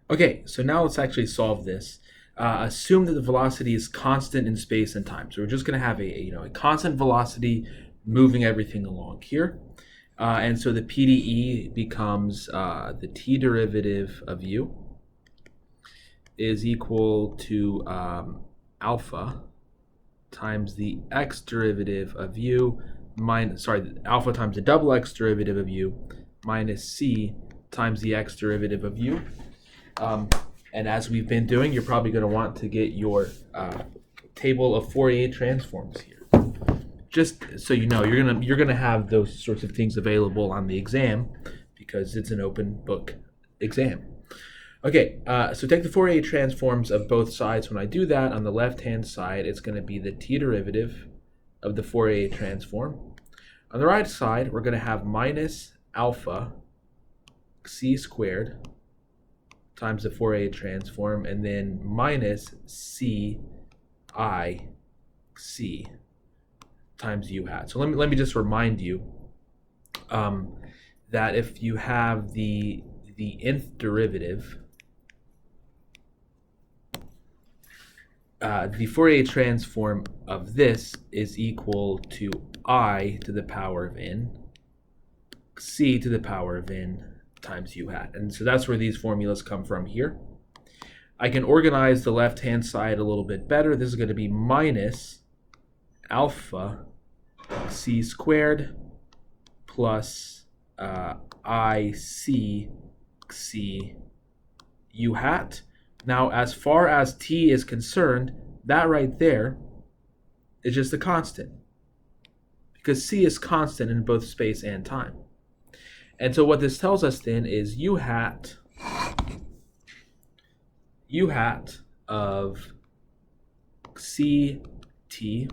Okay, so now let's actually solve this. Assume that the velocity is constant in space and time. So we're just going to have a constant velocity moving everything along here. And so the PDE becomes the t derivative of u is equal to alpha times the x derivative of u alpha times the double x derivative of u minus c times the x derivative of u. And as we've been doing, you're probably going to want to get your table of Fourier transforms here. Just so you know, you're gonna have those sorts of things available on the exam because it's an open book exam. Okay, so take the Fourier transforms of both sides. When I do that, on the left-hand side, it's going to be the t derivative of the Fourier transform. On the right side, we're going to have minus alpha c squared times the Fourier transform, and then minus c I c times u hat. So let me just remind you that if you have the nth derivative, the Fourier transform of this is equal to I to the power of n, c to the power of n times u hat. And so that's where these formulas come from here. I can organize the left-hand side a little bit better. This is going to be minus alpha c squared plus I c u hat. Now, as far as t is concerned, that right there is just a constant because c is constant in both space and time. And so what this tells us then is u hat of ct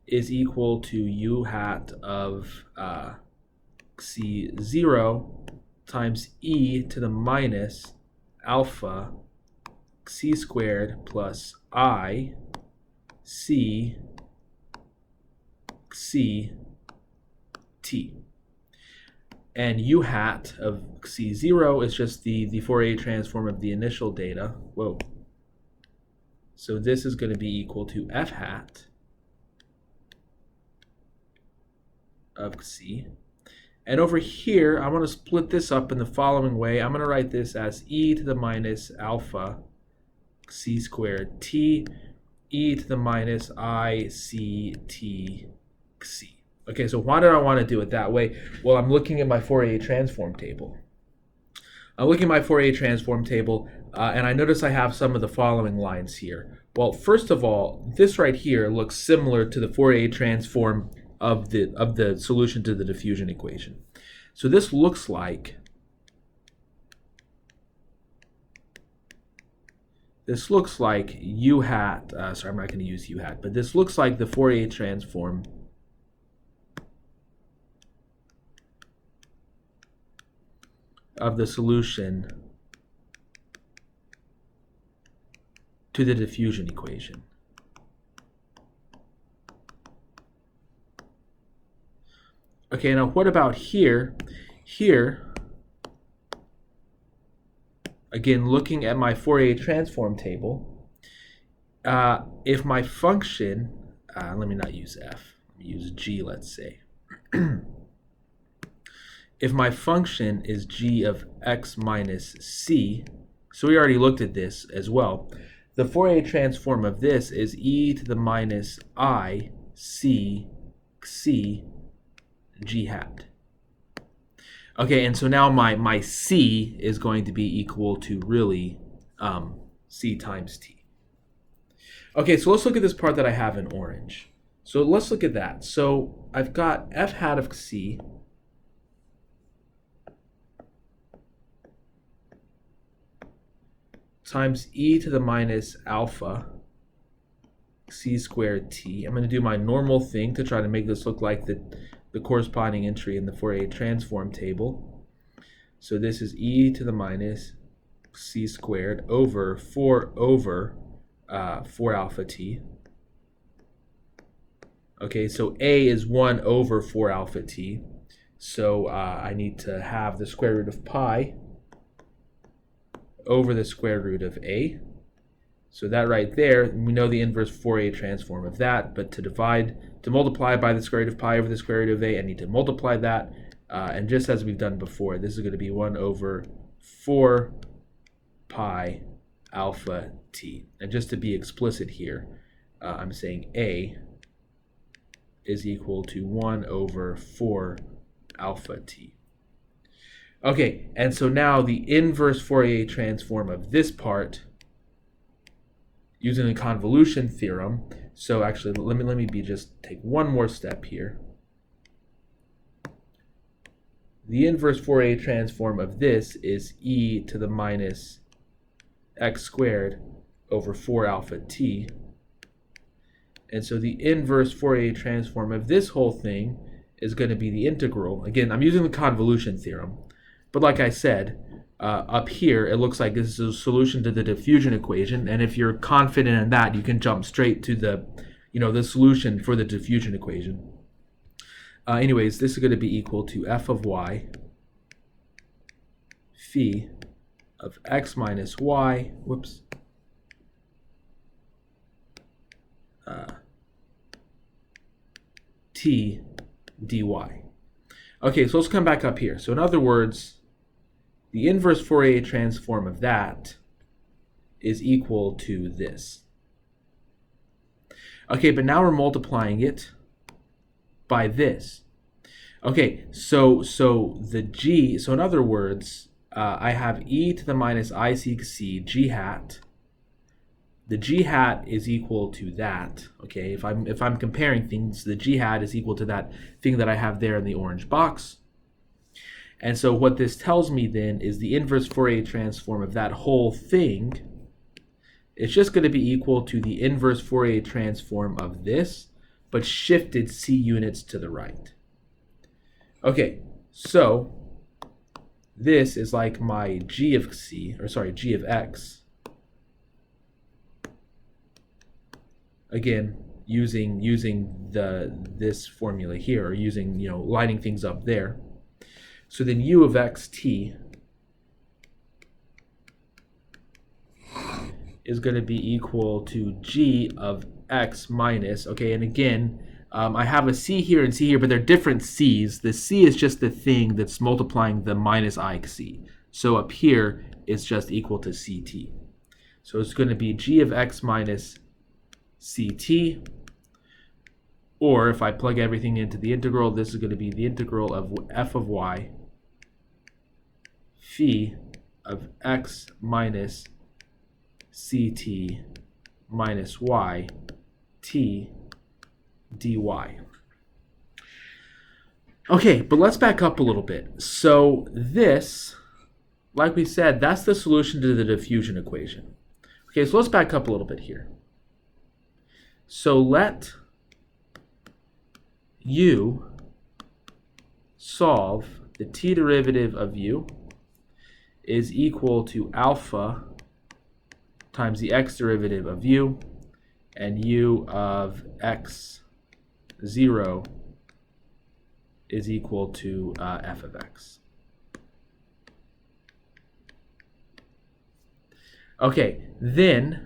is equal to u hat of c0 times e to the minus alpha c squared plus I c t. And u hat of c0 is just the Fourier transform of the initial data. Whoa. So this is going to be equal to f hat of c. And over here, I want to split this up in the following way. I'm going to write this as e to the minus alpha c squared t, e to the minus I c t c. Okay, so why did I want to do it that way? Well, I'm looking at my Fourier transform table. I'm looking at my Fourier transform table, and I notice I have some of the following lines here. Well, first of all, this right here looks similar to the Fourier transform of the solution to the diffusion equation. So this looks like u hat, sorry, I'm not going to use u hat, but this looks like the Fourier transform of the solution to the diffusion equation. Okay, now what about here? Here, again, looking at my Fourier transform table, if my function, let me not use f, let me use g, let's say. If my function is g of x minus c, so we already looked at this as well, the Fourier transform of this is e to the minus I c g hat. Okay, and so now my c is going to be equal to really c times t. Okay, so let's look at this part that I have in orange. So let's look at that. So I've got f hat of c times e to the minus alpha c squared t. I'm going to do my normal thing to try to make this look like the corresponding entry in the Fourier transform table. So this is e to the minus c squared over 4 alpha t. Okay, so a is 1 over 4 alpha t. So I need to have the square root of pi over the square root of a. So that right there, we know the inverse Fourier transform of that, but to multiply by the square root of pi over the square root of a, I need to multiply that. And just as we've done before, this is going to be 1 over 4 pi alpha t. And just to be explicit here, I'm saying a is equal to 1 over 4 alpha t. Okay, and so now the inverse Fourier transform of this part using the convolution theorem. So actually, let me just take one more step here. The inverse Fourier transform of this is e to the minus x squared over 4 alpha t. And so the inverse Fourier transform of this whole thing is going to be the integral. Again, I'm using the convolution theorem. But like I said, up here, it looks like this is a solution to the diffusion equation. And if you're confident in that, you can jump straight to the solution for the diffusion equation. Anyways, this is going to be equal to f of y phi of x minus y, t dy. Okay, so let's come back up here. So in other words, the inverse Fourier transform of that is equal to this. Okay, but now we're multiplying it by this. Okay, so the g, so in other words, I have e to the minus I sec c g hat. The g hat is equal to that. Okay, if I'm comparing things, the g hat is equal to that thing that I have there in the orange box. And so what this tells me then is the inverse Fourier transform of that whole thing, it's just going to be equal to the inverse Fourier transform of this, but shifted c units to the right. Okay, so this is like my g of x. Again, using this formula here, or using, lining things up there. So then u of xt is going to be equal to g of x minus, okay, and again, I have a c here and c here, but they're different c's. The c is just the thing that's multiplying the minus IC. So up here, it's just equal to ct. So it's going to be g of x minus ct, or if I plug everything into the integral, this is going to be the integral of f of y phi of x minus ct minus y t dy. Okay, but let's back up a little bit. So this, like we said, that's the solution to the diffusion equation. Okay, so let's back up a little bit here. So let u solve the t derivative of u is equal to alpha times the x derivative of u, and u of x0 is equal to f of x. Okay, then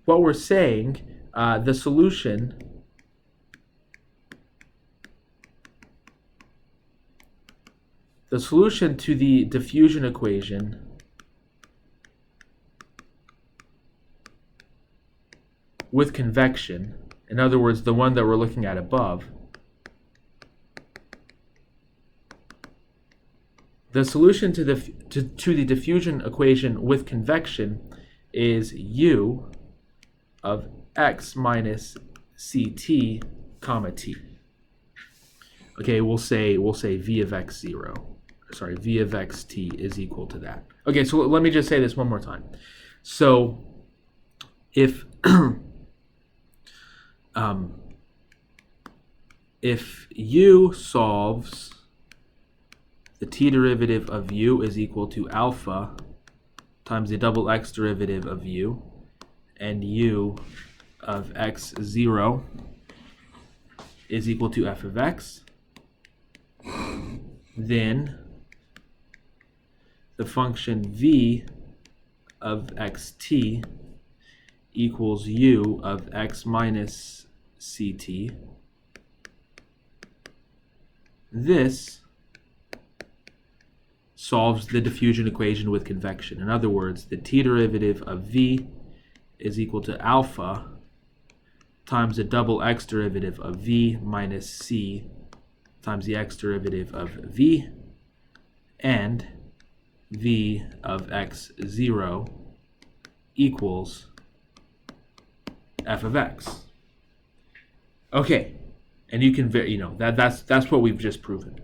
what we're saying, the solution to the diffusion equation with convection, in other words, the one that we're looking at above, the solution to the diffusion equation with convection is u of x minus ct comma t. Okay, we'll say v of x0. Sorry, v of xt is equal to that. Okay, so let me just say this one more time. So if if u solves the t derivative of u is equal to alpha times the double x derivative of u, and u of x0 is equal to f of x, then the function v of xt equals u of x minus ct, this solves the diffusion equation with convection. In other words, the t derivative of v is equal to alpha times the double x derivative of v minus c times the x derivative of v, and v of x0 equals f of x. Okay, and you can that's what we've just proven.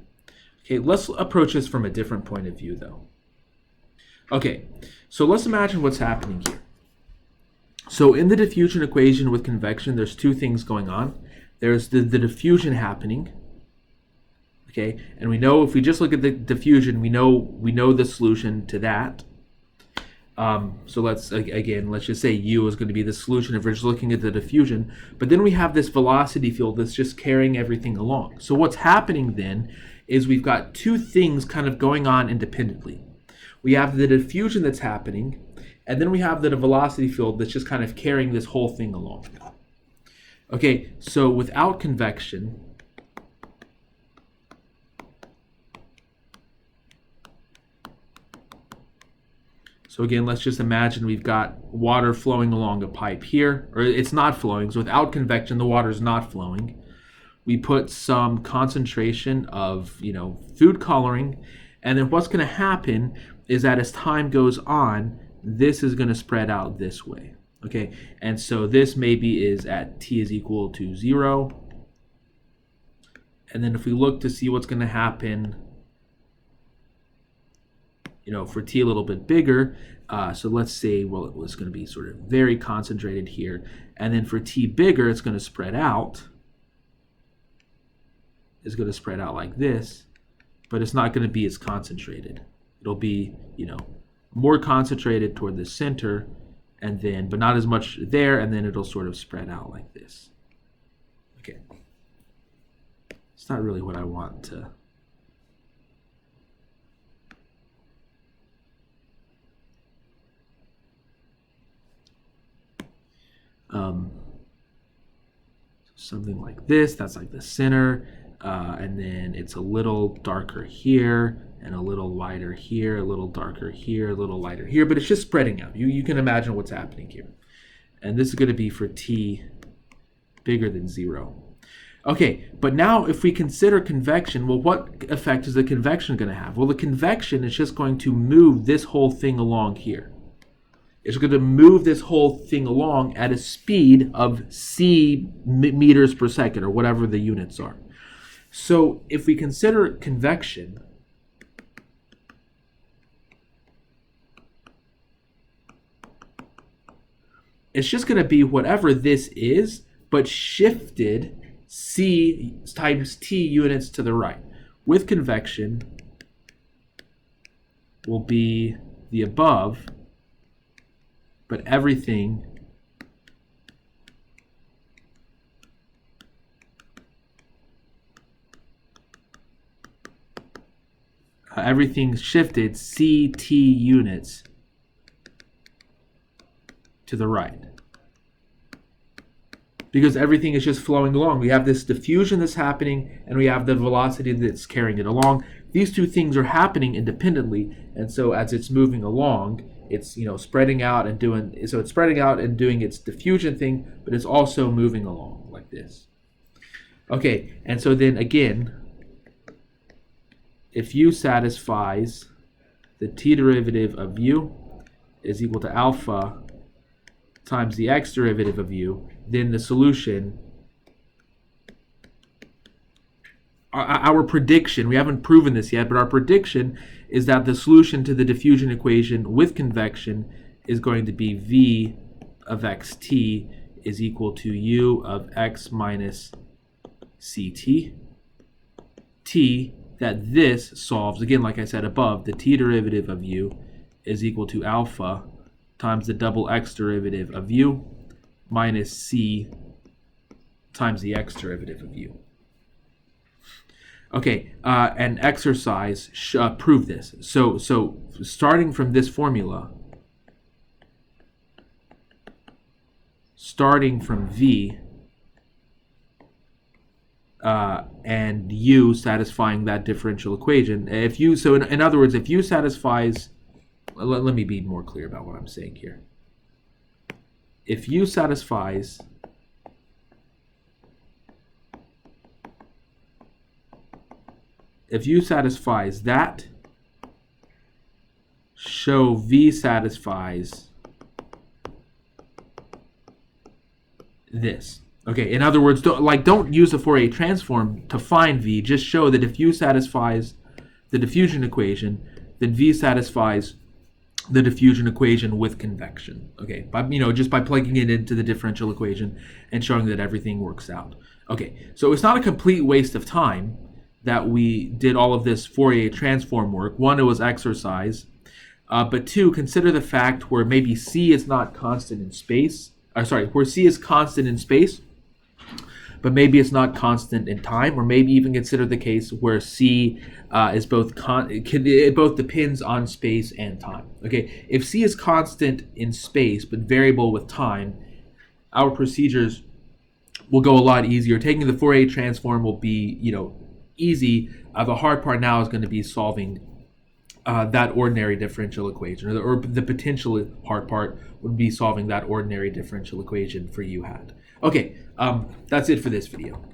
Okay, let's approach this from a different point of view though. Okay, so let's imagine what's happening here. So in the diffusion equation with convection, there's two things going on. There's the diffusion happening. Okay, and we know if we just look at the diffusion, we know the solution to that. So let's just say u is going to be the solution if we're just looking at the diffusion. But then we have this velocity field that's just carrying everything along. So what's happening then is we've got two things kind of going on independently. We have the diffusion that's happening, and then we have the velocity field that's just kind of carrying this whole thing along. Okay, so without convection, so again, let's just imagine we've got water flowing along a pipe here, or it's not flowing. So without convection, the water is not flowing. We put some concentration of, food coloring, and then what's going to happen is that as time goes on, this is going to spread out this way. Okay, and so this maybe is at t is equal to 0. And then if we look to see what's going to happen, for t a little bit bigger, so let's say, well, it was going to be sort of very concentrated here. And then for t bigger, it's going to spread out. It's going to spread out like this, but it's not going to be as concentrated. It'll be, more concentrated toward the center, and then, but not as much there, and then it'll sort of spread out like this. Okay. It's not really what I want to. Something like this, that's like the center, and then it's a little darker here, and a little lighter here, a little darker here, a little lighter here, but it's just spreading out. You can imagine what's happening here. And this is going to be for t bigger than 0. Okay, but now if we consider convection, well, what effect is the convection going to have? Well, the convection is just going to move this whole thing along here. It's going to move this whole thing along at a speed of c meters per second, or whatever the units are. So if we consider convection, it's just going to be whatever this is, but shifted c times t units to the right. With convection will be the above, but everything everything shifted ct units to the right, because everything is just flowing along. We have this diffusion that's happening, and we have the velocity that's carrying it along. These two things are happening independently, and so as it's moving along, it's spreading out and doing its diffusion thing, but it's also moving along like this. Okay, and so then again, if u satisfies the t derivative of u is equal to alpha times the x derivative of u, then the solution, our prediction, we haven't proven this yet, but our prediction is that the solution to the diffusion equation with convection is going to be v of xt is equal to u of x minus ct. T, that this solves, again, like I said above, the t derivative of u is equal to alpha times the double x derivative of u minus c times the x derivative of u. Okay, and exercise prove this. So starting from this formula, starting from V and U satisfying that differential equation. If U, so in other words, if U satisfies, let me be more clear about what I'm saying here. If U satisfies that, show V satisfies this. Okay, in other words, don't use the Fourier transform to find V. Just show that if U satisfies the diffusion equation, then V satisfies the diffusion equation with convection. Okay, just by plugging it into the differential equation and showing that everything works out. Okay, so it's not a complete waste of time that we did all of this Fourier transform work. One, it was exercise, but two, consider the fact where maybe C is not constant in space. Where C is constant in space, but maybe it's not constant in time, or maybe even consider the case where C is it both depends on space and time. Okay, if C is constant in space but variable with time, our procedures will go a lot easier. Taking the Fourier transform will be, easy. The hard part now is going to be solving that ordinary differential equation, or the potentially hard part would be solving that ordinary differential equation for U hat. Okay, that's it for this video.